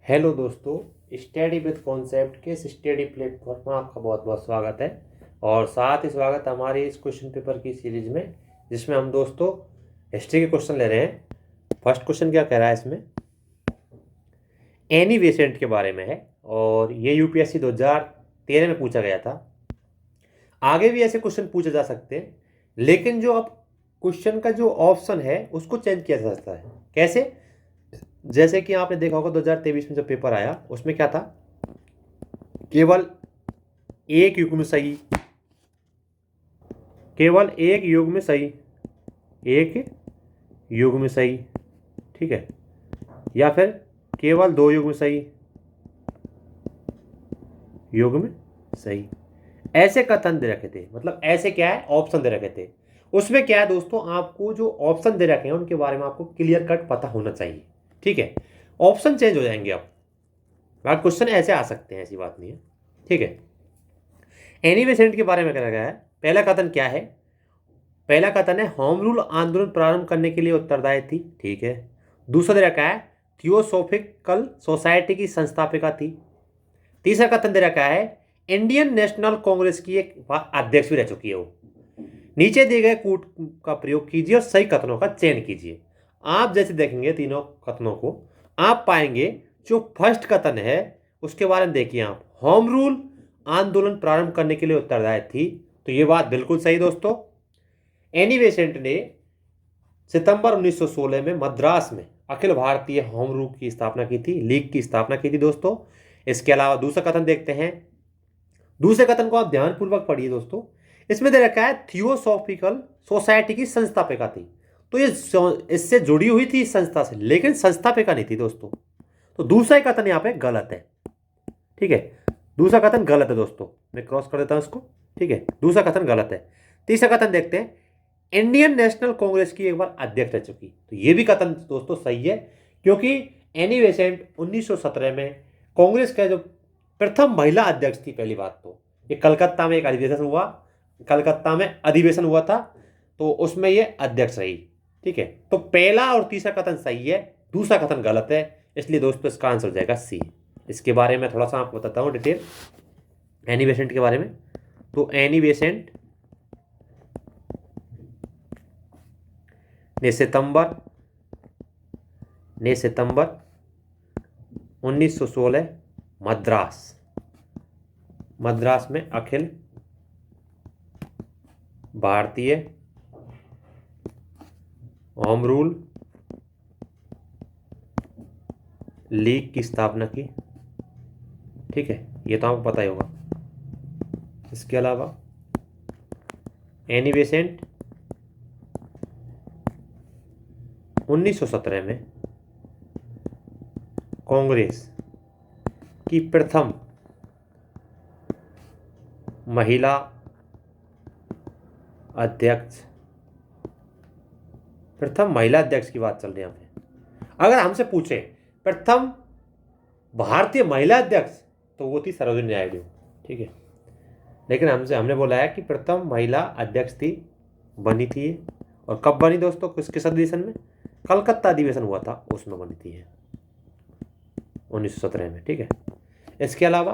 Hello दोस्तों, study with concept के इस स्टडी प्लेटफॉर्म में आपका बहुत बहुत स्वागत है। और साथ ही स्वागत हमारी इस क्वेश्चन पेपर की सीरीज में, जिसमें हम दोस्तों हिस्ट्री के क्वेश्चन ले रहे हैं। फर्स्ट क्वेश्चन क्या कह रहा है इसमें, एनी बेसेंट के बारे में है और ये यूपीएससी 2013 में पूछा गया था। आगे भी ऐसे क्वेश्चन पूछे जा सकते हैं, लेकिन जो अब क्वेश्चन का जो ऑप्शन है उसको चेंज किया जा सकता है। कैसे? जैसे कि आपने देखा होगा 2023 में जो पेपर आया उसमें क्या था, केवल एक युग में सही, केवल एक युग में सही, एक युग में सही, ठीक है, या फिर केवल दो युग में सही, युग में सही, ऐसे कथन दे रखे थे। मतलब ऐसे क्या है, ऑप्शन दे रखे थे। उसमें क्या है दोस्तों, आपको जो ऑप्शन दे रखे हैं उनके बारे में आपको क्लियर कट पता होना चाहिए, ठीक है। ऑप्शन चेंज हो जाएंगे अब, बात क्वेश्चन ऐसे आ सकते हैं, ऐसी बात नहीं है, ठीक है। एनी बेसेंट के बारे में कहा गया है। पहला कथन क्या है? पहला कथन है होम रूल आंदोलन प्रारंभ करने के लिए उत्तरदायी थी, ठीक है। दूसरा दे रखा है थियोसॉफिकल सोसाइटी की संस्थापिका थी। तीसरा कथन दे रखा है इंडियन नेशनल कांग्रेस की एक अध्यक्ष भी रह चुकी है वो। नीचे दिए गए कूट का प्रयोग कीजिए और सही कथनों का चयन कीजिए। आप जैसे देखेंगे तीनों कथनों को, आप पाएंगे जो फर्स्ट कथन है उसके बारे में देखिए आप, होम रूल आंदोलन प्रारंभ करने के लिए उत्तरदायी थी, तो ये बात बिल्कुल सही दोस्तों। एनी बेसेंट ने सितंबर 1916 में मद्रास में अखिल भारतीय होम रूल की स्थापना की थी, लीग की स्थापना की थी दोस्तों। इसके अलावा दूसरा कथन देखते हैं। दूसरे कथन को आप ध्यानपूर्वक पढ़िए दोस्तों। इसमें दे रखा है थियोसॉफिकल सोसाइटी की संस्थापिका थी, तो ये इससे जुड़ी हुई थी इस संस्था से, लेकिन संस्थापिका नहीं थी दोस्तों। तो दूसरा कथन यहां पे गलत है, ठीक है। दूसरा कथन गलत है दोस्तों, मैं क्रॉस कर देता हूं इसको, ठीक है। दूसरा कथन गलत है। तीसरा कथन देखते हैं, इंडियन नेशनल कांग्रेस की एक बार अध्यक्ष रह चुकी, तो ये भी कथन दोस्तों सही है, क्योंकि एनी बेसेंट 1917 में कांग्रेस का जो प्रथम महिला अध्यक्ष थी। पहली बात तो ये कलकत्ता में एक अधिवेशन हुआ, कलकत्ता में अधिवेशन हुआ था, तो उसमें ये अध्यक्ष रही, ठीक है। तो पहला और तीसरा कथन सही है, दूसरा कथन गलत है, इसलिए दोस्तों इसका आंसर हो जाएगा सी। इसके बारे में थोड़ा सा आपको बताता हूँ डिटेल एनी बेसेंट के बारे में। तो एनी बेसेंट ने सितंबर 1916 मद्रास में Akhil Bharatiya home rule league की स्थापना की, ठीक है, ये तो आपको पता ही होगा। इसके अलावा एनी बेसेंट 1917 में कांग्रेस की प्रथम महिला अध्यक्ष, प्रथम महिला अध्यक्ष की बात चल रही है यहाँ पे। अगर हमसे पूछे प्रथम भारतीय महिला अध्यक्ष, तो वो थी सरोजिनी नायडू, ठीक है। लेकिन हमने बोला है कि प्रथम महिला अध्यक्ष थी, बनी थी। और कब बनी दोस्तों, किस अधिवेशन में? कलकत्ता अधिवेशन हुआ था, उसमें बनी थी 1917 में, ठीक है। इसके अलावा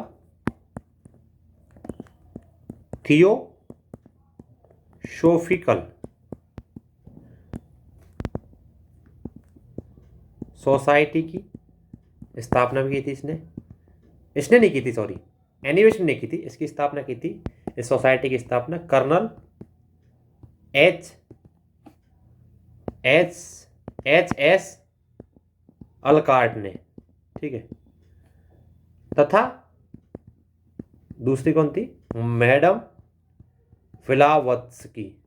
थियोसॉफिकल सोसाइटी की स्थापना भी की थी इसने नहीं की थी, सॉरी, एनिवेशन नहीं की थी, इसकी स्थापना की थी, इस सोसाइटी की स्थापना कर्नल एच एस अलकार्ट ने, ठीक है। तथा दूसरी कौन थी? मैडम फिलावत्स्की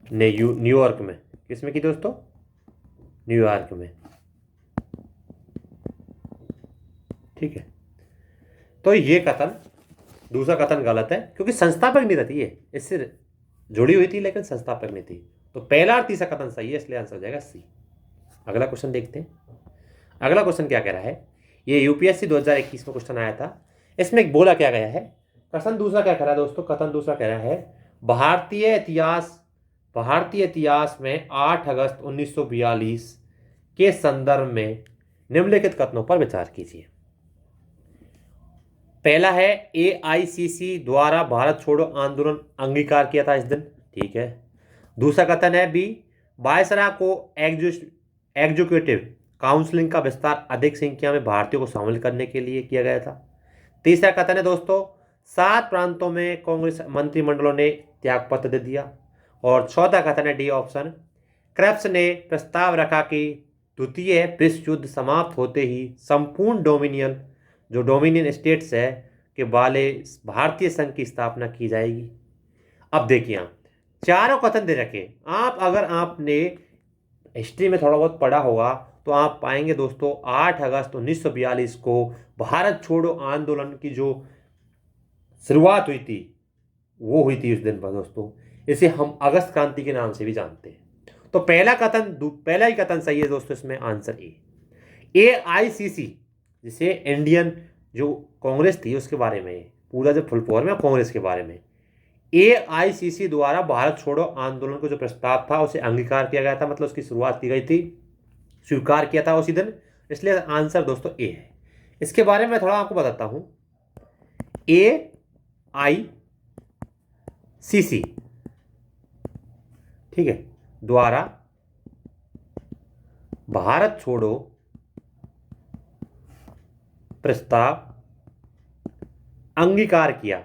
ने न्यूयॉर्क में, किसमें की दोस्तों? न्यूयॉर्क में, ठीक है। तो ये कथन, दूसरा कथन गलत है, क्योंकि संस्थापक नहीं रहती, ये इससे जुड़ी हुई थी लेकिन संस्थापक नहीं थी। तो पहला और तीसरा कथन सही है, इसलिए आंसर हो जाएगा सी। अगला क्वेश्चन देखते हैं। अगला क्वेश्चन क्या कह रहा है, ये यूपीएससी 2021 में क्वेश्चन आया था। इसमें बोला क्या गया है, कथन दूसरा क्या कह रहा है दोस्तों? कथन दूसरा कह रहा है भारतीय इतिहास में 8 अगस्त 1942 के संदर्भ में निम्नलिखित कथनों पर विचार कीजिए। पहला है एआईसीसी द्वारा भारत छोड़ो आंदोलन अंगीकार किया था इस दिन, ठीक है। दूसरा कथन है बी, वायसराय को एग्जीक्यूटिव काउंसलिंग का विस्तार अधिक संख्या में भारतीयों को शामिल करने के लिए किया गया था। तीसरा कथन है दोस्तों, 7 प्रांतों में कांग्रेस मंत्रिमंडलों ने त्यागपत्र दे दिया। और चौथा कथन है डी ऑप्शन, क्रेप्स ने प्रस्ताव रखा कि द्वितीय विश्व युद्ध समाप्त होते ही संपूर्ण डोमिनियन स्टेट्स है के वाले भारतीय संघ की स्थापना की जाएगी। अब देखिए, आप चारों कथन दे रखे। आप अगर आपने हिस्ट्री में थोड़ा बहुत पढ़ा होगा तो आप पाएंगे दोस्तों 8 अगस्त 1942 को भारत छोड़ो आंदोलन की जो शुरुआत हुई थी वो हुई थी उस दिन पर दोस्तों। इसे हम अगस्त क्रांति के नाम से भी जानते हैं। तो पहला ही कथन सही है दोस्तों, इसमें आंसर एआईसीसी, जिसे इंडियन जो कांग्रेस थी उसके बारे में, पूरा जो फुल फॉर्म है कांग्रेस के बारे में, एआईसीसी द्वारा भारत छोड़ो आंदोलन को जो प्रस्ताव था उसे अंगीकार किया गया था, मतलब उसकी शुरुआत की गई थी, स्वीकार किया था उसी दिन। इसलिए आंसर दोस्तों ए है। इसके बारे में थोड़ा आपको बताता हूं। एआईसीसी, ठीक है, द्वारा भारत छोड़ो प्रस्ताव अंगीकार किया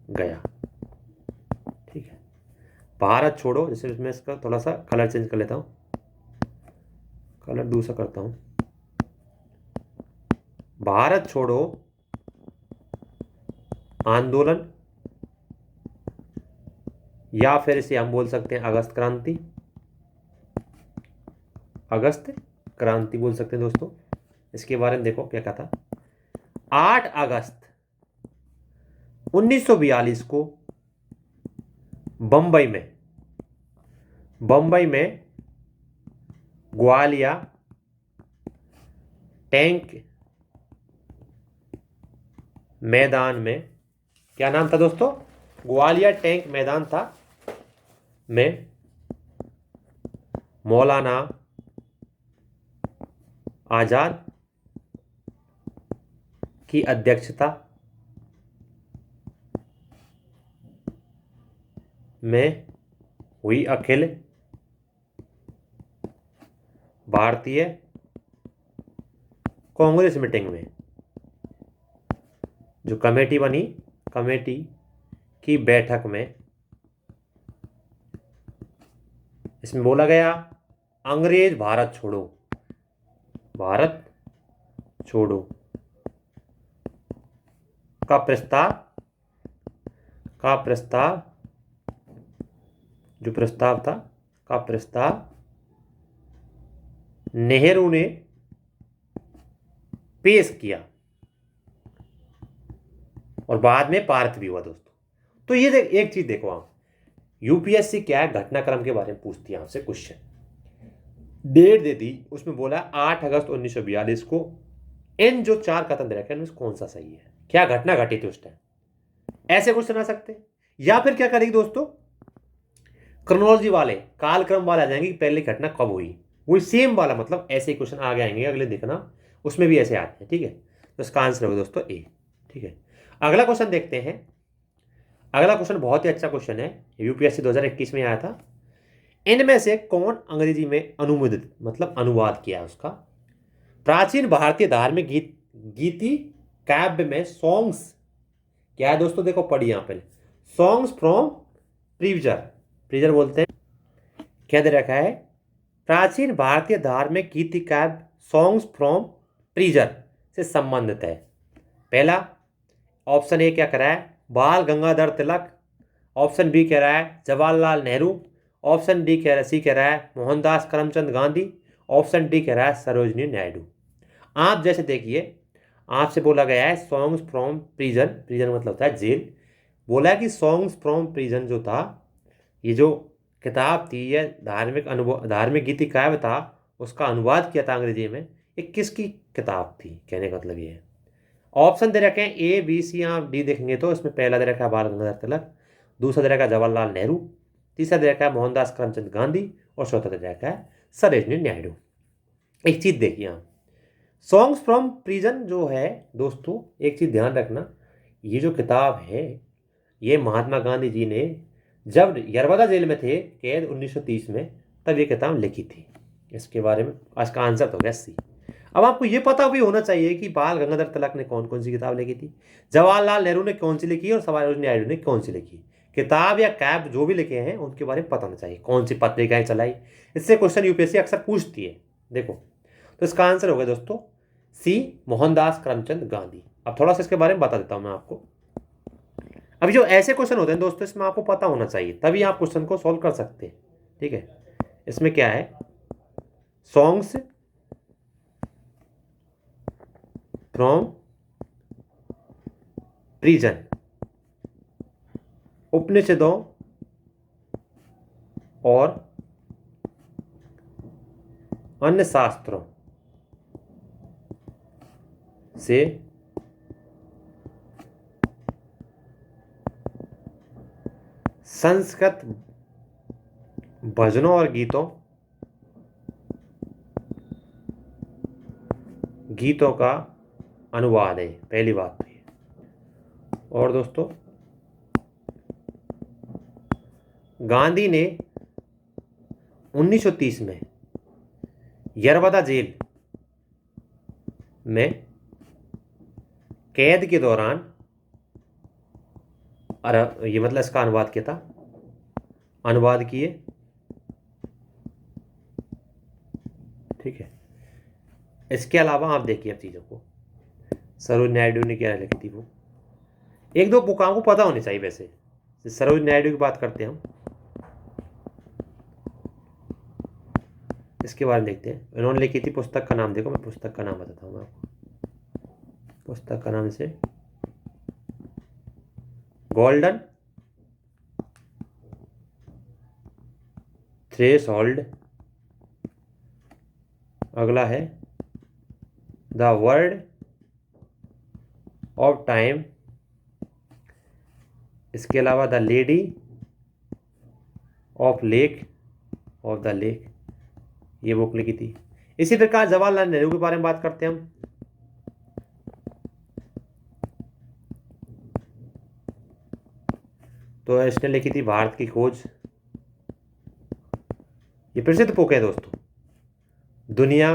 गया, ठीक है। भारत छोड़ो, जैसे इसमें इसका थोड़ा सा कलर चेंज कर लेता हूं, कलर दूसरा करता हूं। भारत छोड़ो आंदोलन, या फिर इसे हम बोल सकते हैं अगस्त क्रांति बोल सकते हैं दोस्तों। इसके बारे में देखो क्या कहा था। 8 अगस्त 1942 को बंबई में ग्वालिया टैंक मैदान में, क्या नाम था दोस्तों, ग्वालियर टैंक मैदान था, में मौलाना आजाद की अध्यक्षता में हुई अखिल भारतीय कांग्रेस मीटिंग में जो कमेटी बनी, कमेटी की बैठक में इसमें बोला गया अंग्रेज भारत छोड़ो का प्रस्ताव नेहरू ने पेश किया और बाद में पारित भी हुआ दोस्तों। तो ये एक चीज देखो, आप यूपीएससी क्या है, घटनाक्रम के बारे में पूछती है आपसे क्वेश्चन, डेट दे दी, उसमें बोला 8 अगस्त 1942 को इन जो 4 कथन दे रखे हैं कौन सा सही है, क्या घटना घटी थी उस टाइम, ऐसे क्वेश्चन आ सकते हैं। या फिर क्या करेगी दोस्तों, क्रोनोलॉजी वाले, कालक्रम वाले आ जाएंगे कि पहले घटना कब हुई, वही सेम वाला, मतलब ऐसे क्वेश्चन आ जाएंगे अगले, देखना उसमें भी ऐसे आते हैं, ठीक है। तो इसका आंसर होगा दोस्तों ए, ठीक है। अगला क्वेश्चन देखते हैं। अगला क्वेश्चन बहुत ही अच्छा क्वेश्चन है, यूपीएससी 2021 में आया था। इनमें से कौन अंग्रेजी में अनुवादित, मतलब अनुवाद किया उसका। प्राचीन भारतीय धार्मिक गीति काव्य में सॉन्ग्स क्या है दोस्तों, देखो पढ़िए यहाँ पे, सॉन्ग्स फ्रॉम प्रीजर बोलते हैं, क्या दे रखा है, प्राचीन भारतीय धार्मिक गीति काव्य सॉन्ग्स फ्रॉम प्रीजर से संबंधित है। पहला ऑप्शन ए क्या कह रहा है, बाल गंगाधर तिलक, ऑप्शन बी कह रहा है Jawaharlal Nehru, option D C कह रहा है मोहनदास करमचंद गांधी, ऑप्शन डी कह रहा है सरोजिनी नायडू। आप जैसे देखिए, आपसे बोला गया है सॉन्ग्स फ्रॉम प्रिजन मतलब होता है जेल, बोला है कि सॉन्ग्स फ्रॉम प्रिजन जो था, ये जो किताब थी, ये धार्मिक गीति काव्य था, उसका अनुवाद किया था अंग्रेजी में, ये किसकी किताब थी, कहने का मतलब ये है। ऑप्शन दे रखे हैं ए बी सी, आप डी देखेंगे तो इसमें पहला दे रखा है बाल गंगाधर तिलक, दूसरा दे रखा है जवाहरलाल नेहरू, तीसरा दे रखा है मोहनदास करमचंद गांधी, और चौथा दे रखा है सरोजिनी नायडू। एक चीज़ देखिए आप, सॉन्ग्स फ्रॉम प्रिजन जो है दोस्तों, एक चीज़ ध्यान रखना, ये जो किताब है ये महात्मा गांधी जी ने जब यरवदा जेल में थे कैद 1930 में, तब ये किताब लिखी थी। इसके बारे में आज का आंसर तो गया सी। अब आपको ये पता भी होना चाहिए कि बाल गंगाधर तिलक ने कौन कौन सी किताब लिखी थी, जवाहरलाल नेहरू ने कौन सी लिखी और सरोजिनी नायडू ने कौन सी लिखी। किताब या कैब जो भी लिखे हैं उनके बारे में पता होना चाहिए, कौन सी पत्रिकाएं चलाई। इससे क्वेश्चन यूपीएससी अक्सर पूछती है। देखो, तो इसका आंसर होगा दोस्तों सी, मोहनदास करमचंद गांधी। अब थोड़ा सा इसके बारे में बता देता हूं मैं आपको। अभी जो ऐसे क्वेश्चन होते हैं दोस्तों, इसमें आपको पता होना चाहिए, तभी आप क्वेश्चन को सॉल्व कर सकते हैं। ठीक है, इसमें क्या है, सॉन्ग्स फ्रॉम प्रिजन, उपनिषदों और अन्य शास्त्रों से संस्कृत भजनों और गीतों का अनुवाद है, पहली बात तो ये। और दोस्तों, गांधी ने 1930 में यरवदा जेल में कैद के दौरान, अरे ये मतलब इसका अनुवाद किया था, अनुवाद किए। ठीक है, इसके अलावा आप देखिए अब चीज़ों को, सरोजिनी नायडू ने क्या लिखी थी वो, एक दो बुक आपको पता होनी चाहिए। वैसे सरोजिनी नायडू की बात करते हैं हम, इसके बारे में देखते हैं। इन्होंने लिखी थी, पुस्तक का नाम देखो, मैं पुस्तक का नाम बताता हूँ आपको। पुस्तक का नाम से गोल्डन थ्रेशोल्ड, अगला है द वर्ड ऑफ टाइम, इसके अलावा the lady of the lake, ये बुक लिखी थी। इसी प्रकार जवाहरलाल नेहरू के बारे में बात करते हैं हम। तो इसने लिखी थी भारत की खोज, ये प्रसिद्ध बुक है दोस्तों। दुनिया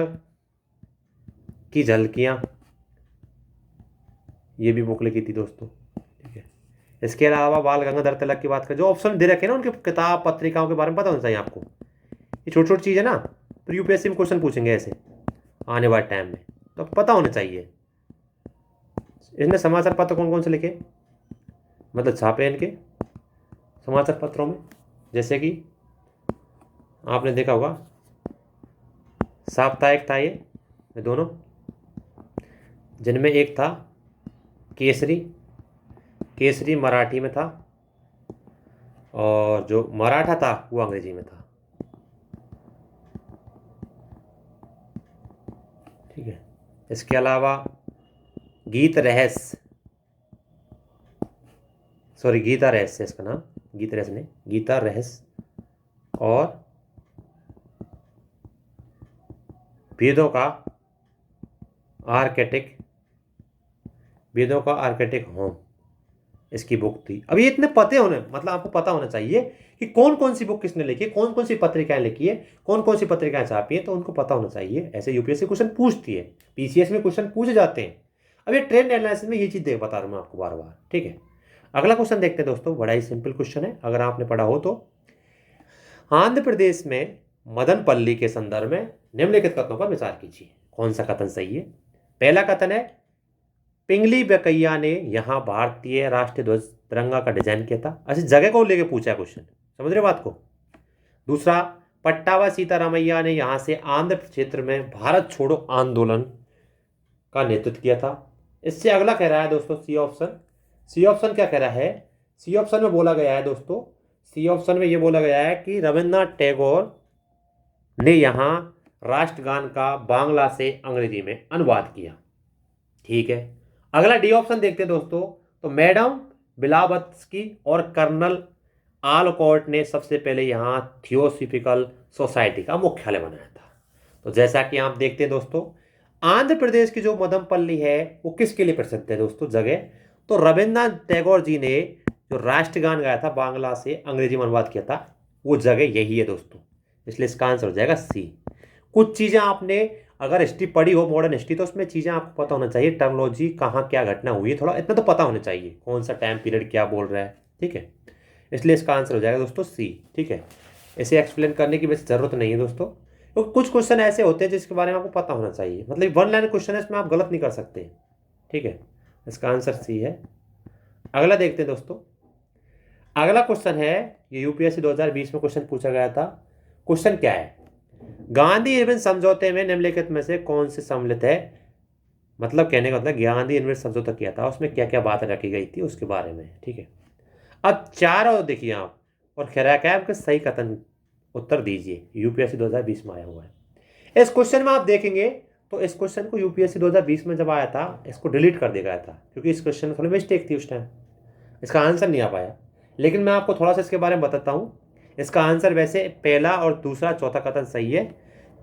की झलकियां, ये भी बुक लिखी थी दोस्तों। ठीक है, इसके अलावा बाल गंगाधर तिलक की बात करें, जो ऑप्शन दे रखे हैं ना उनके किताब पत्रिकाओं के बारे में पता होना चाहिए आपको। ये छोटी छोटी चीज़ है ना, तो यूपीएससी में क्वेश्चन पूछेंगे ऐसे आने वाले टाइम में, तो पता होना चाहिए। इसने समाचार पत्र कौन कौन से लिखे, मतलब छापे इनके समाचार पत्रों में, जैसे कि आपने देखा होगा साप्ताहिक था ये दोनों, जिनमें एक था केसरी मराठी में था, और जो मराठा था वो अंग्रेजी में था। ठीक है, इसके अलावा गीता रहस्य इसका नाम, गीता रहस्य, और वेदों का आर्केटिक होम, इसकी बुक थी। अब ये इतने पते होने, मतलब आपको पता होना चाहिए कि कौन कौन सी बुक किसने लिखी है, कौन कौन सी पत्रिकाएं लिखी है, कौन कौन सी पत्रिकाएं छापी है, तो उनको पता होना चाहिए। ऐसे यूपीएससी क्वेश्चन पूछती है, पीसीएस में क्वेश्चन पूछे जाते हैं। अब ये ट्रेंड एनालिसिस में ये चीज़ बता रहा हूँ मैं आपको बार बार। ठीक है, अगला क्वेश्चन देखते हैं दोस्तों, बड़ा ही सिंपल क्वेश्चन है, अगर आपने पढ़ा हो तो। आंध्र प्रदेश में मदनपल्ली के संदर्भ में निम्नलिखित कथनों पर विचार कीजिए, कौन सा कथन सही है। पहला कथन है, पिंगली वेंकैया ने यहाँ भारतीय राष्ट्रीय ध्वज तिरंगा का डिजाइन किया था। अच्छा, जगह को लेके पूछा है क्वेश्चन, समझ रहे बात को। दूसरा, पट्टावा सीतारामैया ने यहाँ से आंध्र क्षेत्र में भारत छोड़ो आंदोलन का नेतृत्व किया था। इससे अगला कह रहा है दोस्तों सी ऑप्शन क्या कह रहा है, सी ऑप्शन में बोला गया है दोस्तों, सी ऑप्शन में ये बोला गया है कि रविन्द्रनाथ टैगोर ने यहाँ राष्ट्रगान का बांग्ला से अंग्रेजी में अनुवाद किया। ठीक है, अगला डी ऑप्शन देखते हैं दोस्तों, तो मैडम ब्लावत्स्की और कर्नल आलकॉट ने सबसे पहले यहाँ थियोसॉफिकल सोसाइटी का मुख्यालय बनाया था। तो जैसा कि आप देखते हैं दोस्तों, आंध्र प्रदेश की जो मदमपल्ली है वो किसके लिए प्रसिद्ध है दोस्तों जगह? तो रविन्द्रनाथ टैगोर जी ने जो राष्ट्रगान गाया था, बांग्ला से अंग्रेजी में अनुवाद किया था, वो जगह यही है दोस्तों। इसलिए इसका आंसर हो जाएगा सी। कुछ चीज़ें आपने अगर हिस्ट्री पढ़ी हो, मॉडर्न हिस्ट्री, तो उसमें चीज़ें आपको पता होना चाहिए, टर्मिनोलॉजी कहाँ क्या घटना हुई है, थोड़ा इतना तो पता होना चाहिए, कौन सा टाइम पीरियड क्या बोल रहा है। ठीक है, इसलिए इसका आंसर हो जाएगा दोस्तों सी। ठीक है, इसे एक्सप्लेन करने की वैसे ज़रूरत नहीं है दोस्तों, तो कुछ क्वेश्चन ऐसे होते हैं जिसके बारे में आपको पता होना चाहिए, मतलब वन लाइन क्वेश्चन है, इसमें आप गलत नहीं कर सकते। ठीक है, इसका आंसर सी है। अगला देखते हैं दोस्तों। अगला क्वेश्चन है, ये यूपीएससी 2020 में क्वेश्चन पूछा गया था। क्वेश्चन क्या है? गांधी इरविन समझौते में निम्नलिखित में से कौन से सम्मिलित है? मतलब कहने का मतलब गांधी इरविन समझौता किया था, उसमें क्या क्या बात रखी गई थी उसके बारे में। ठीक है, अब चार और देखिए आप, और खैराकैब के सही कथन उत्तर दीजिए। यूपीएससी 2020 में आया हुआ है। इस क्वेश्चन में आप देखेंगे तो इस क्वेश्चन को यूपीएससी 2020 में जब आया था, इसको डिलीट कर दिया गया था, क्योंकि इस क्वेश्चन में थोड़ी मिस्टेक थी उस टाइम, इसका आंसर नहीं आ पाया। लेकिन मैं आपको थोड़ा सा इसके बारे में बताता हूँ। इसका आंसर वैसे पहला और दूसरा चौथा कथन सही है,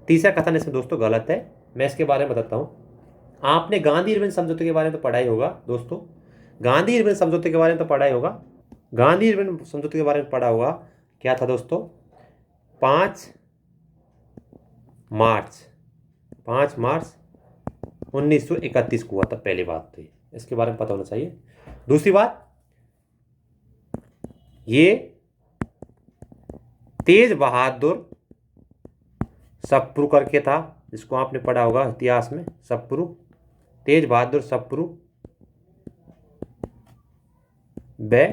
तीसरा कथन इसमें दोस्तों गलत है। मैं इसके बारे में बताता हूँ। आपने गांधी इरविन समझौते के बारे में तो पढ़ा ही होगा दोस्तों, गांधी इरविन समझौते के बारे में तो पढ़ा ही होगा। गांधी इरविन समझौते के बारे में पढ़ा होगा, क्या था दोस्तों? 5 मार्च 1931 को हुआ था, पहली बात तो इसके बारे में पता होना चाहिए। दूसरी बात, ये तेज बहादुर सप्रू करके था, जिसको आपने पढ़ा होगा इतिहास में, सप्रू, तेज बहादुर सप्रू व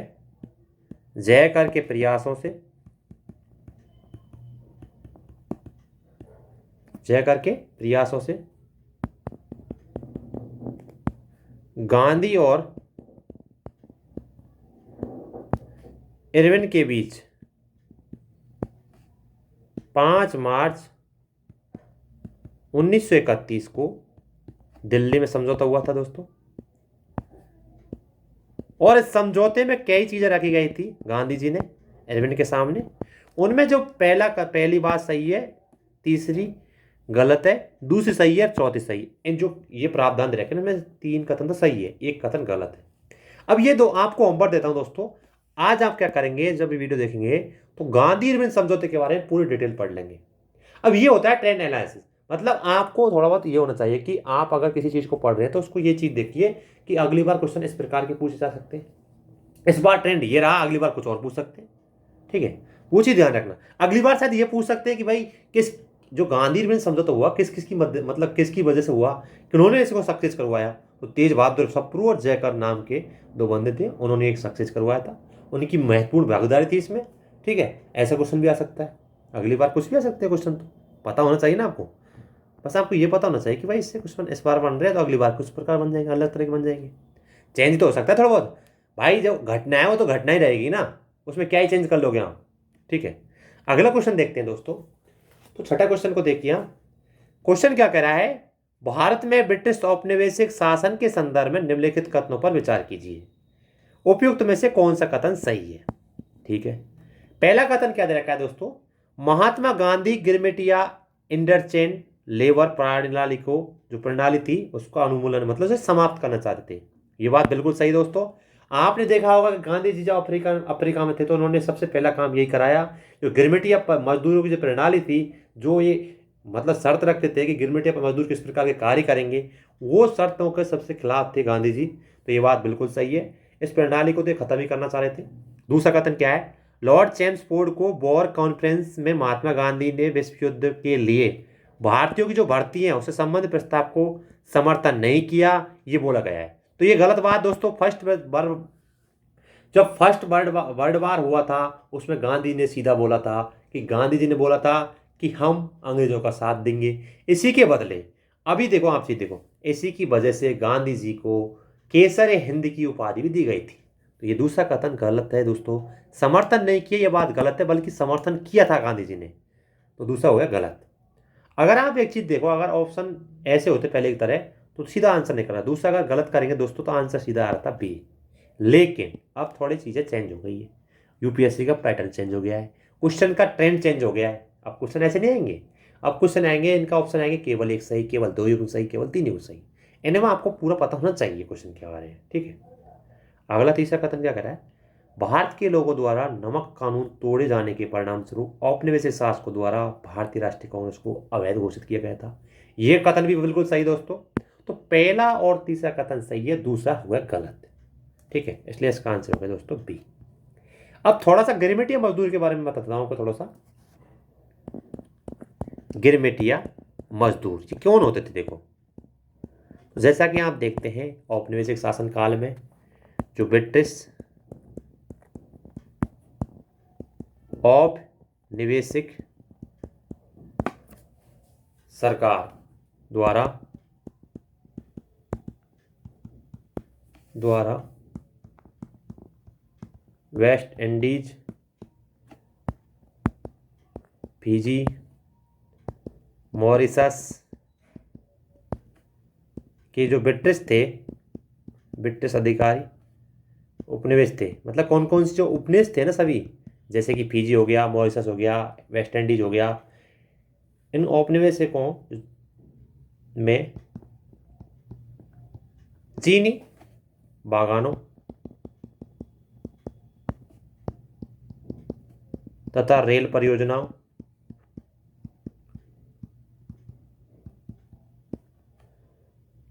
जयकर के प्रयासों से, जयकर के प्रयासों से गांधी और इरविन के बीच 5 मार्च 1931 को दिल्ली में समझौता हुआ था दोस्तों। और इस समझौते में कई चीजें रखी गई थी गांधी जी ने इरविन के सामने। उनमें जो पहली बात सही है, तीसरी गलत है, दूसरी सही है, चौथी सही है। इन जो ये प्रावधान दे रखे हैं उनमें 3 कथन तो सही है, 1 कथन गलत है। अब ये दो आपको होमवर्क देता हूं दोस्तों। आज आप क्या करेंगे, जब ये वीडियो देखेंगे तो गांधी इरविन समझौते के बारे में पूरी डिटेल पढ़ लेंगे। अब ये होता है ट्रेंड एनालिसिस, मतलब आपको थोड़ा बहुत ये होना चाहिए कि आप अगर किसी चीज को पढ़ रहे हैं तो उसको ये चीज देखिए कि अगली बार क्वेश्चन इस प्रकार के पूछे जा सकते हैं, इस बार ट्रेंड ये रहा, अगली बार कुछ और पूछ सकते हैं। ठीक है, वो चीज ध्यान रखना। अगली बार शायद ये पूछ सकते हैं कि भाई किस जो गांधी इरविन समझौता हुआ किस किस की मतलब किसकी वजह से हुआ, किन्होंने इसको सक्सेस करवाया। तो तेज बहादुर सप्रू और जयकर नाम के 2 बंदे थे, उन्होंने एक सक्सेस करवाया था, उनकी महत्वपूर्ण भागीदारी थी इसमें। ठीक है, ऐसा क्वेश्चन भी आ सकता है, अगली बार कुछ भी आ सकते हैं क्वेश्चन, तो पता होना चाहिए ना आपको। बस आपको ये पता होना चाहिए कि भाई इससे क्वेश्चन इस बार बन रहे हैं तो अगली बार कुछ प्रकार बन जाएंगे, अलग तरह के बन जाएंगे। चेंज तो हो सकता है थोड़ा बहुत, भाई जो घटना है वो तो घटना ही रहेगी ना, उसमें क्या ही चेंज कर लोगे आप। ठीक है, अगला क्वेश्चन देखते हैं दोस्तों। तो छठा क्वेश्चन को देखिए आप। क्वेश्चन क्या कह रहा है? भारत में ब्रिटिश औपनिवेशिक शासन के संदर्भ में निम्नलिखित कथनों पर विचार कीजिए, उपयुक्त में से कौन सा कथन सही है? ठीक है, पहला कथन क्या दे रखा है दोस्तों? महात्मा गांधी गिरमिटिया इंटरचेंज लेबर प्रणाली को, जो प्रणाली थी उसका उन्मूलन मतलब उसे समाप्त करना चाहते थे। ये बात बिल्कुल सही दोस्तों। आपने देखा होगा कि गांधी जी जब अफ्रीका में थे तो उन्होंने सबसे पहला काम यही कराया, जो गिरमिटिया मजदूरों की जो प्रणाली थी, जो ये मतलब शर्त रखते थे कि गिरमिटिया पर मजदूर किस प्रकार के कार्य करेंगे, वो शर्तों के सबसे खिलाफ थे गांधी जी। तो ये बात बिल्कुल सही है, इस प्रणाली को तो खत्म ही करना चाह रहे थे। दूसरा कथन क्या है? लॉर्ड चैम्सफोर्ड को बोर कॉन्फ्रेंस में महात्मा गांधी ने विश्व युद्ध के लिए भारतीयों की जो भर्ती है उससे संबंधित प्रस्ताव को समर्थन नहीं किया, ये बोला गया है। तो ये गलत बात दोस्तों। जब फर्स्ट वर्ल्ड वार हुआ था उसमें गांधी ने सीधा बोला था कि गांधी जी ने बोला था कि हम अंग्रेजों का साथ देंगे, इसी के बदले अभी देखो आप चीज देखो, इसी की वजह से गांधी जी को केसर हिंद की उपाधि भी दी गई थी। तो ये दूसरा कथन गलत है दोस्तों, समर्थन नहीं किया ये बात गलत है, बल्कि समर्थन किया था गांधी जी ने, तो दूसरा हो गया गलत। अगर आप एक चीज देखो, अगर ऑप्शन ऐसे होते पहले की तरह तो सीधा आंसर निकला, दूसरा अगर गलत करेंगे दोस्तों तो आंसर सीधा आ रहा था बी। लेकिन अब थोड़ी चीजें चेंज हो गई है, यूपीएससी का पैटर्न चेंज हो गया है, क्वेश्चन का ट्रेंड चेंज हो गया है। अब क्वेश्चन ऐसे नहीं आएंगे, अब क्वेश्चन आएंगे, इनका ऑप्शन आएंगे केवल एक सही, केवल दो युग्म सही, केवल तीन युग्म सही। इनमें आपको पूरा पता होना चाहिए क्वेश्चन के बारे में, ठीक है। अगला तीसरा कथन क्या कर रहा है, भारत के लोगों द्वारा नमक कानून तोड़े जाने के परिणाम स्वरूप औपनिवेशिक शासकों द्वारा भारतीय राष्ट्रीय कांग्रेस को अवैध घोषित किया गया था। यह कथन भी बिल्कुल सही दोस्तों। तो पहला और तीसरा कथन सही है, दूसरा हुआ गलत, ठीक है। इसलिए इसका आंसर होगा दोस्तों बी। अब थोड़ा सा गिरमिटिया मजदूर के बारे में बताता हूं आपको थोड़ा सा। गिरमिटिया मजदूर ये कौन होते थे देखो, जैसा कि आप देखते हैं औपनिवेशिक शासन काल में जो ब्रिटिश औपनिवेशिक सरकार द्वारा वेस्ट इंडीज, फिजी, मॉरिशस के जो ब्रिटिश थे, ब्रिटिश अधिकारी उपनिवेश थे, मतलब कौन कौन से जो उपनिवेश थे ना सभी, जैसे कि फिजी हो गया, मॉरिशस हो गया, वेस्ट इंडीज हो गया, इन औपनिवेशिकों में चीनी बागानों तथा रेल परियोजनाओं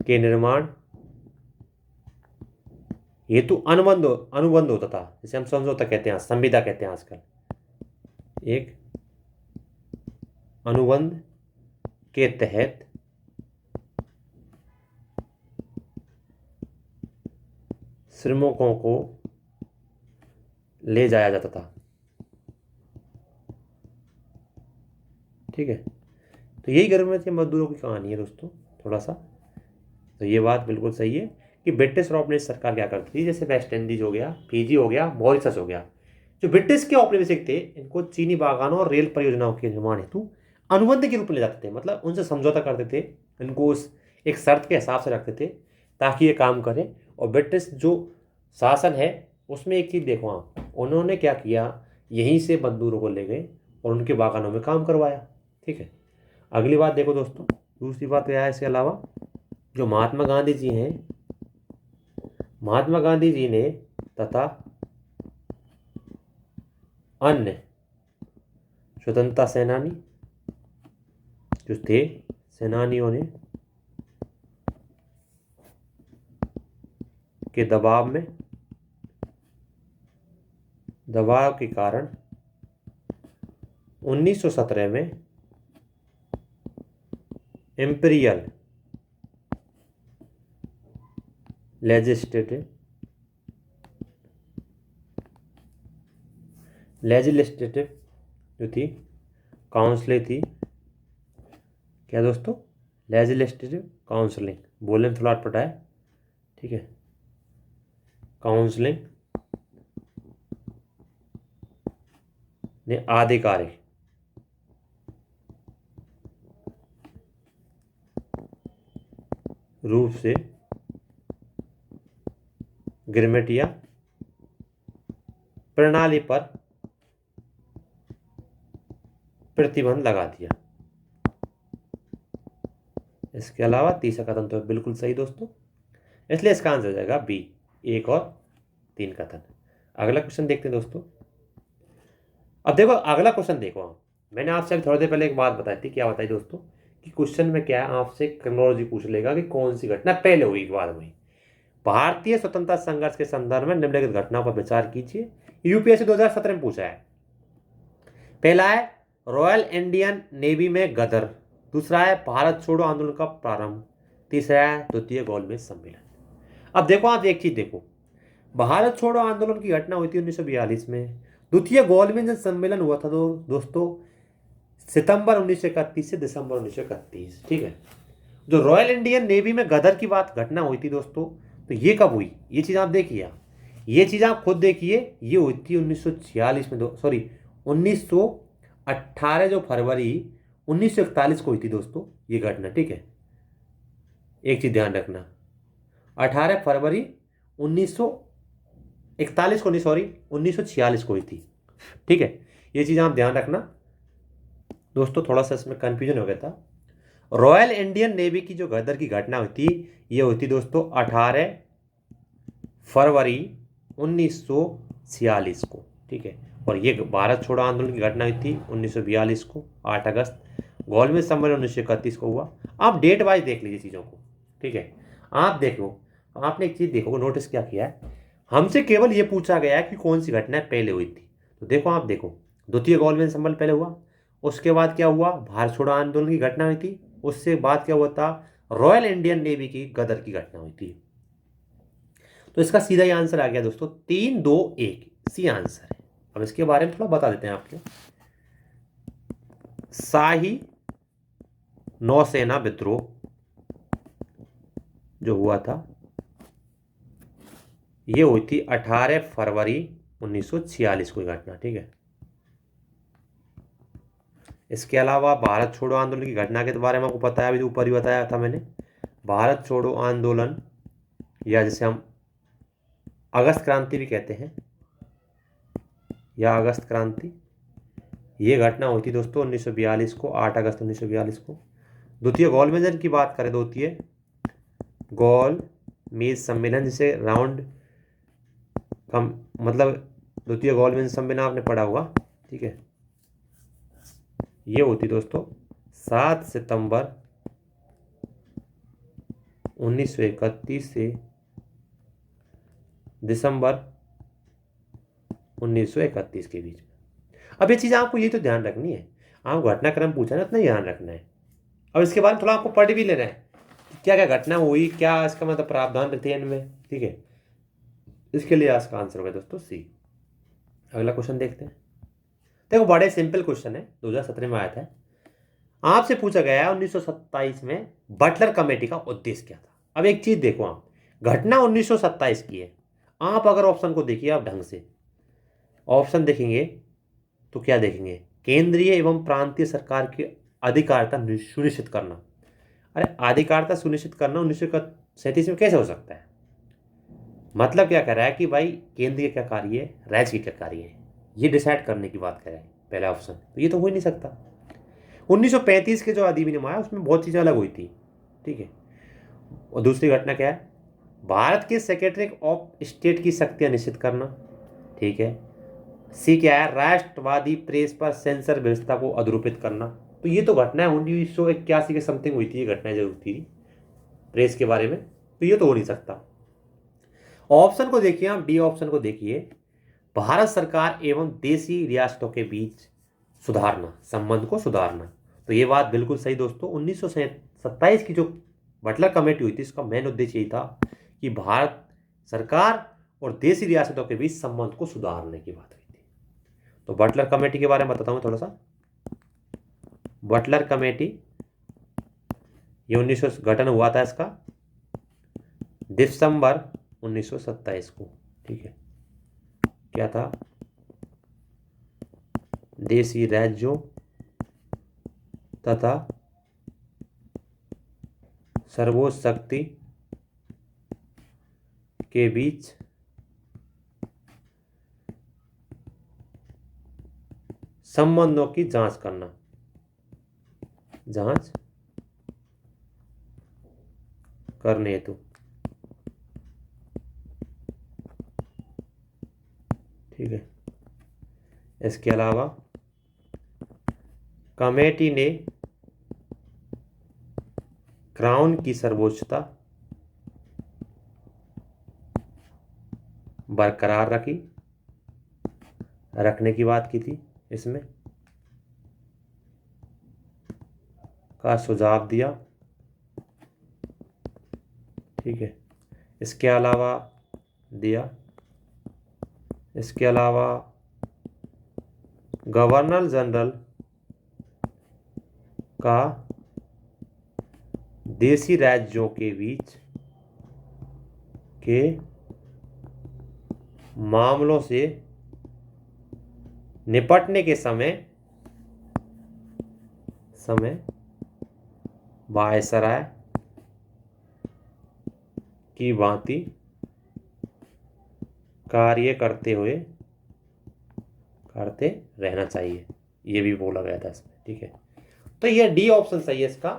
के निर्माण हेतु अनुबंध होता था, जिसे हम समझौता कहते हैं, संविदा कहते हैं आजकल, एक अनुबंध के तहत श्रमिकों को ले जाया जाता था, ठीक है। तो यही गर्भवती मजदूरों की कहानी है दोस्तों थोड़ा सा। तो ये बात बिल्कुल सही है कि ब्रिटिश और औपनिवेशिक सरकार क्या करती थी, जैसे वेस्ट इंडीज हो गया, फिजी हो गया, मॉरिशस हो गया, जो ब्रिटिश के औपनिवेशिक थे, इनको चीनी बागानों और रेल परियोजनाओं के निर्माण हेतु अनुबंध के रूप में ले जाते थे, मतलब उनसे समझौता करते थे, इनको उस एक शर्त के हिसाब से रखते थे ताकि ये काम करें। और ब्रिटिश जो शासन है उसमें एक चीज़ देखो आप, उन्होंने क्या किया, यहीं से मजदूरों को ले गए और उनके बागानों में काम करवाया, ठीक है। अगली बात देखो दोस्तों, दूसरी बात क्या है इसके अलावा, जो महात्मा गांधी जी हैं, महात्मा गांधी जी ने तथा अन्य स्वतंत्रता सेनानी जो थे, सेनानियों ने के दबाव के कारण 1917 में इंपीरियल लेजिस्लेटिव जो थी काउंसिल थी, क्या दोस्तों, लेजिस्लेटिव काउंसलिंग, बोलने में थोड़ा अटपटा है, ठीक है, काउंसलिंग ने आधिकारिक रूप से गिरमिटिया प्रणाली पर प्रतिबंध लगा दिया। इसके अलावा तीसरा कथन तो बिल्कुल सही दोस्तों, इसलिए इसका आंसर हो जाएगा बी, एक और तीन कथन। अगला क्वेश्चन देखते हैं दोस्तों। अब देखो अगला क्वेश्चन देखो आप, मैंने आपसे अभी थोड़ी देर पहले एक बात बताई थी, क्या बताई दोस्तों, कि क्वेश्चन में क्या है, आपसे क्रोनोलॉजी पूछ लेगा कि कौन सी घटना पहले हुई बाद में। भारतीय स्वतंत्रता संघर्ष के संदर्भ में निम्नलिखित घटनाओं पर विचार कीजिए। यूपीएससी 2017 में पूछा है। पहला है रॉयल इंडियन नेवी में गदर, दूसरा है भारत छोड़ो आंदोलन का प्रारंभ, तीसरा है द्वितीय गोलमेज सम्मेलन। अब देखो आप एक चीज देखो, भारत छोड़ो आंदोलन की घटना हुई थी 1942 में, द्वितीय गोलमेज सम्मेलन हुआ था दोस्तों सितंबर 1931 से दिसंबर 1931, ठीक है। जो रॉयल इंडियन नेवी में गदर की बात घटना हुई थी दोस्तों, तो ये कब हुई, ये चीज़ आप देखिए, ये चीज़ आप खुद देखिए, ये हुई थी 1946 में, 1918 जो फरवरी 1941 को हुई थी दोस्तों ये घटना, ठीक है। एक चीज़ ध्यान रखना, 18 फरवरी 1941 को नहीं, 1946 को हुई थी, ठीक है। ये चीज़ आप ध्यान रखना, दोस्तों थोड़ा सा इसमें कन्फ्यूजन हो गया था। रॉयल इंडियन नेवी की जो गदर की घटना हुई थी, ये हुई थी दोस्तों 18 फरवरी 1946 को, ठीक है। और ये भारत छोड़ो आंदोलन की घटना हुई थी 1942 को 8 अगस्त। गोलमेज सम्मेलन 1931 को हुआ। आप डेट वाइज देख लीजिए चीज़ों को, ठीक है। आप देखो, आपने एक चीज़ देखो, नोटिस क्या किया है, हमसे केवल ये पूछा गया है कि कौन सी घटना पहले हुई थी। तो देखो, आप देखो, द्वितीय गोलमेज सम्मेलन पहले हुआ, उसके बाद क्या हुआ, भारत छोड़ो आंदोलन की घटना हुई थी, उससे बाद क्या हुआ था, रॉयल इंडियन नेवी की गदर की घटना हुई थी। तो इसका सीधा ही आंसर आ गया दोस्तों, 3-2-1 सी आंसर है। अब इसके बारे में थोड़ा बता देते हैं आपको। शाही नौसेना विद्रोह जो हुआ था, ये हुई थी 18 फरवरी 1946 को घटना, ठीक है। इसके अलावा भारत छोड़ो आंदोलन की घटना के बारे में आपको पता है, अभी ऊपर ही बताया था मैंने। भारत छोड़ो आंदोलन, या जिसे हम अगस्त क्रांति भी कहते हैं, या अगस्त क्रांति, ये घटना हुई थी दोस्तों 1942 को, 8 अगस्त 1942 को। द्वितीय गोलमेज की बात करें, द्वितीय गोलमेज सम्मेलन, जिसे राउंड कम मतलब द्वितीय गोलमेज सम्मेलन आपने पढ़ा होगा, ठीक है। ये होती दोस्तों 7 सितंबर 1931 से दिसंबर 1931 के बीच में। अब ये चीज़ आपको ये तो ध्यान रखनी है, आपको घटनाक्रम पूछा ना, इतना ध्यान रखना है। अब इसके बाद थोड़ा आपको पढ़ भी लेना है कि क्या क्या घटना हुई, क्या इसका मतलब प्रावधान थे इनमें, ठीक है। इसके लिए इसका आंसर होगा दोस्तों सी। अगला क्वेश्चन देखते हैं। देखो, बड़े सिंपल क्वेश्चन है, 2017 में आया था। आपसे पूछा गया है 1927 में बटलर कमेटी का उद्देश्य क्या था। अब एक चीज देखो, आप घटना 1927 की है, आप अगर ऑप्शन को देखिए, आप ढंग से ऑप्शन देखेंगे तो क्या देखेंगे, केंद्रीय एवं प्रांतीय सरकार की अधिकारिता सुनिश्चित करना। अरे अधिकारिता सुनिश्चित करना 1937 में कैसे हो सकता है? मतलब क्या कर रहा है कि भाई केंद्र के क्या कार्य है, राज्य के क्या कार्य है, ये डिसाइड करने की बात कर रहा है पहला ऑप्शन। तो ये तो हो ही नहीं सकता। 1935 के जो अधिनियम आया उसमें बहुत चीज़ें अलग हुई थी, ठीक है। और दूसरी घटना क्या है, भारत के सेक्रेटरी ऑफ स्टेट की शक्तियां निश्चित करना, ठीक है। सी क्या है, राष्ट्रवादी प्रेस पर सेंसर व्यवस्था को अधरूपित करना। तो ये तो घटना 1981 के समथिंग हुई थी, ये घटनाएं जरूर थी प्रेस के बारे में, तो ये तो हो नहीं सकता। ऑप्शन को देखिए, आप डी ऑप्शन को देखिए, भारत सरकार एवं देशी रियासतों के बीच सुधारना, संबंध को सुधारना। तो ये बात बिल्कुल सही दोस्तों। 1927 की जो बटलर कमेटी हुई थी, इसका मेन उद्देश्य यही था कि भारत सरकार और देशी रियासतों के बीच संबंध को सुधारने की बात हुई थी। तो बटलर कमेटी के बारे में बताता हूँ थोड़ा सा। बटलर कमेटी, ये 1900 गठन हुआ था इसका दिसंबर 1927 को, ठीक है। क्या था, देशी राज्यों तथा सर्वोच्च शक्ति के बीच संबंधों की जांच करना, जांच करने हेतु, ठीक है। इसके अलावा कमेटी ने क्राउन की सर्वोच्चता बरकरार रखने की बात की थी, इसमें का सुझाव दिया, ठीक है। इसके अलावा दिया, इसके अलावा गवर्नर जनरल का देशी राज्यों के बीच के मामलों से निपटने के समय वायसराय की भांति कार्य करते रहना चाहिए, ये भी बोला गया था इसमें, ठीक है। तो ये डी ऑप्शन सही है इसका,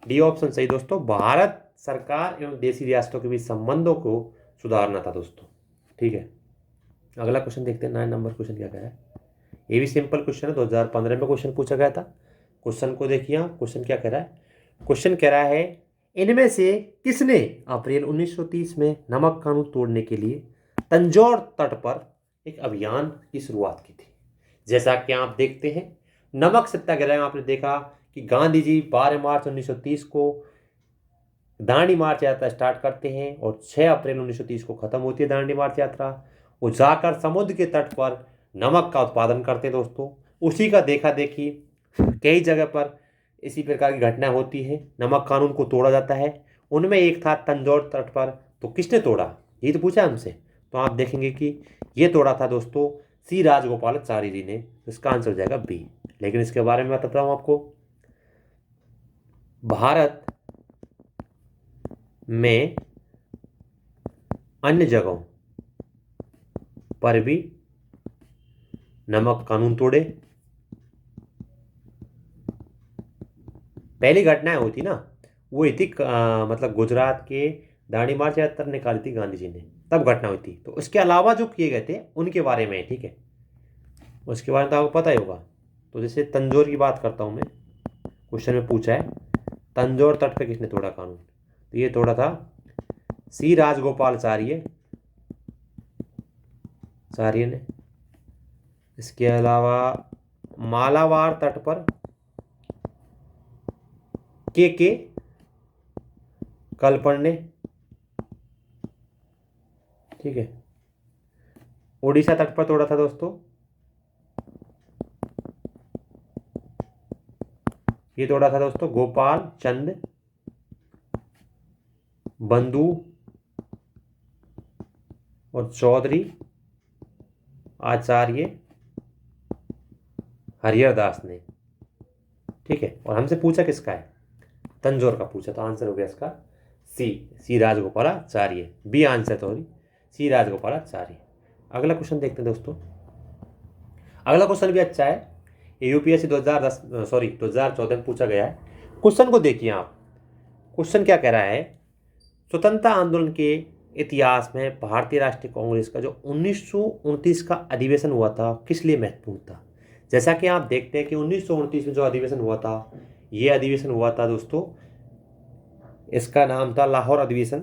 डी ऑप्शन सही दोस्तों। भारत सरकार एवं देशी रियासतों के बीच संबंधों को सुधारना था दोस्तों। ठीक है, अगला क्वेश्चन देखते हैं। 9 नंबर क्वेश्चन क्या कह रहा है। ये भी सिंपल क्वेश्चन है, 2015 में क्वेश्चन पूछा गया था। क्वेश्चन को देखिए आप, क्वेश्चन क्या कह रहा है। क्वेश्चन कह रहा है इनमें से किसने अप्रैल 1930 में नमक कानून तोड़ने के लिए तंजौर तट पर एक अभियान की शुरुआत की थी। जैसा कि आप देखते हैं नमक सत्याग्रह में आपने देखा कि गांधी जी 12 मार्च 1930 को दांडी मार्च यात्रा स्टार्ट करते हैं और 6 अप्रैल 1930 को खत्म होती है दांडी मार्च यात्रा। वो जाकर समुद्र के तट पर नमक का उत्पादन करते हैं दोस्तों। उसी का देखा देखी कई जगह पर इसी प्रकार की घटनाएं होती हैं, नमक कानून को तोड़ा जाता है। उनमें एक था तंजौर तट पर। तो किसने तोड़ा, ये तो पूछा हमसे। तो आप देखेंगे कि ये तोड़ा था दोस्तों सी राजगोपालाचारी जी ने। इसका आंसर हो जाएगा बी। लेकिन इसके बारे में बताता हूं आपको। भारत में अन्य जगहों पर भी नमक कानून तोड़े। पहली घटनाएं हुई थी ना, वो थी मतलब गुजरात के दांडी मार्च यात्रा निकाली थी गांधी जी ने, तब घटना हुई थी। तो उसके अलावा जो किए गए थे उनके बारे में, ठीक है, उसके बारे में तो आपको पता ही होगा। तो जैसे तंजौर की बात करता हूँ मैं, क्वेश्चन में पूछा है तंजौर तट पे किसने तोड़ा कानून। तो ये तोड़ा था सी राजगोपालाचार्य ने। इसके अलावा मालाबार तट पर के कल्पन ने, ठीक है। ओडिशा तट पर तोड़ा था दोस्तों, ये तोड़ा था दोस्तों गोपाल चंद बंधु और चौधरी आचार्य हरिहर दास ने, ठीक है। और हमसे पूछा किसका है, तंजौर का पूछा। तो आंसर हो गया इसका सी राजगोपालाचार्य। बी आंसर तो सी राजगोपालाचार्य। अगला क्वेश्चन देखते हैं दोस्तों। अगला क्वेश्चन भी अच्छा है, यूपीएससी 2014 में पूछा गया है। क्वेश्चन को देखिए आप। क्वेश्चन क्या कह रहा है, स्वतंत्रता आंदोलन के इतिहास में भारतीय राष्ट्रीय कांग्रेस का जो 1929 का अधिवेशन हुआ था किस लिए महत्वपूर्ण था। जैसा कि आप देखते हैं कि 1929 में जो अधिवेशन हुआ था, ये अधिवेशन हुआ था दोस्तों, इसका नाम था लाहौर अधिवेशन।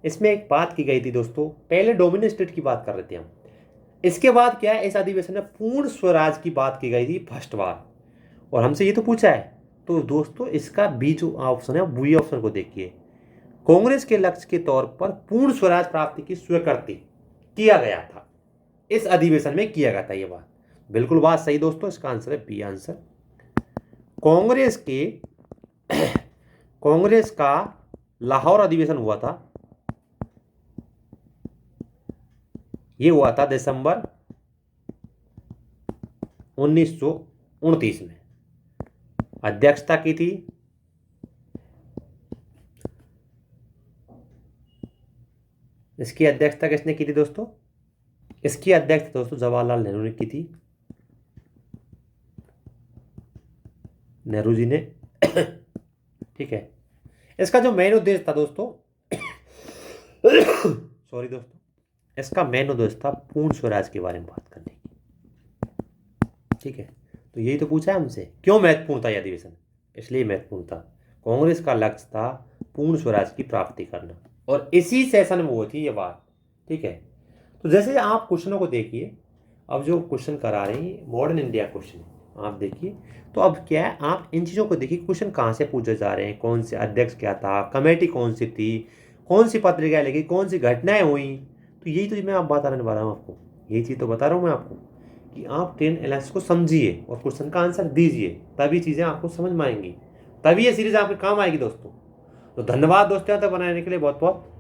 इसमें एक बात की गई थी दोस्तों, पहले डोमिनेंट स्टेट की बात कर रहे थे हम, इसके बाद क्या है, इस अधिवेशन में पूर्ण स्वराज की बात की गई थी फर्स्ट बार। और हमसे ये तो पूछा है, तो दोस्तों इसका बी जो ऑप्शन है, बी ऑप्शन को देखिए। कांग्रेस के लक्ष्य के तौर पर पूर्ण स्वराज प्राप्ति की स्वीकृति किया गया था, इस अधिवेशन में किया गया था। ये बात बिल्कुल बात सही दोस्तों, इसका आंसर है बी आंसर। कांग्रेस का लाहौर अधिवेशन हुआ था, ये हुआ था दिसंबर 1929 में। अध्यक्षता की थी इसकी अध्यक्षता किसने की थी दोस्तों, इसकी अध्यक्षता दोस्तों जवाहरलाल नेहरू ने की थी, नेहरू जी ने, ठीक है। इसका जो मेन उद्देश्य था दोस्तों सॉरी दोस्तों, इसका मेन उद्देश्य था पूर्ण स्वराज के बारे में बात करने की, ठीक है। तो यही तो पूछा है हमसे, क्यों महत्वपूर्ण था यह अधिवेशन, इसलिए महत्वपूर्ण था। कांग्रेस का लक्ष्य था पूर्ण स्वराज की प्राप्ति करना, और इसी सेशन में वो थी ये बात, ठीक है। तो जैसे आप क्वेश्चनों को देखिए, अब जो क्वेश्चन करा रहे हैं मॉडर्न इंडिया क्वेश्चन आप देखिए। तो अब क्या है, आप इन चीज़ों को देखिए, क्वेश्चन कहाँ से पूछे जा रहे हैं, कौन से अध्यक्ष क्या था, कमेटी कौन सी थी, कौन सी पत्रिका लिखी, कौन सी घटनाएं हुई। तो यही तो मैं आप बताने वाला हूँ आपको, यही चीज़ तो बता रहा हूँ मैं आपको कि आप ट्रेन एनालिसिस को समझिए और क्वेश्चन का आंसर दीजिए, तभी चीज़ें आपको समझ में आएंगी, तभी ये सीरीज आपके काम आएगी दोस्तों। तो धन्यवाद दोस्तों, यहाँ तक बनाने के लिए बहुत बहुत।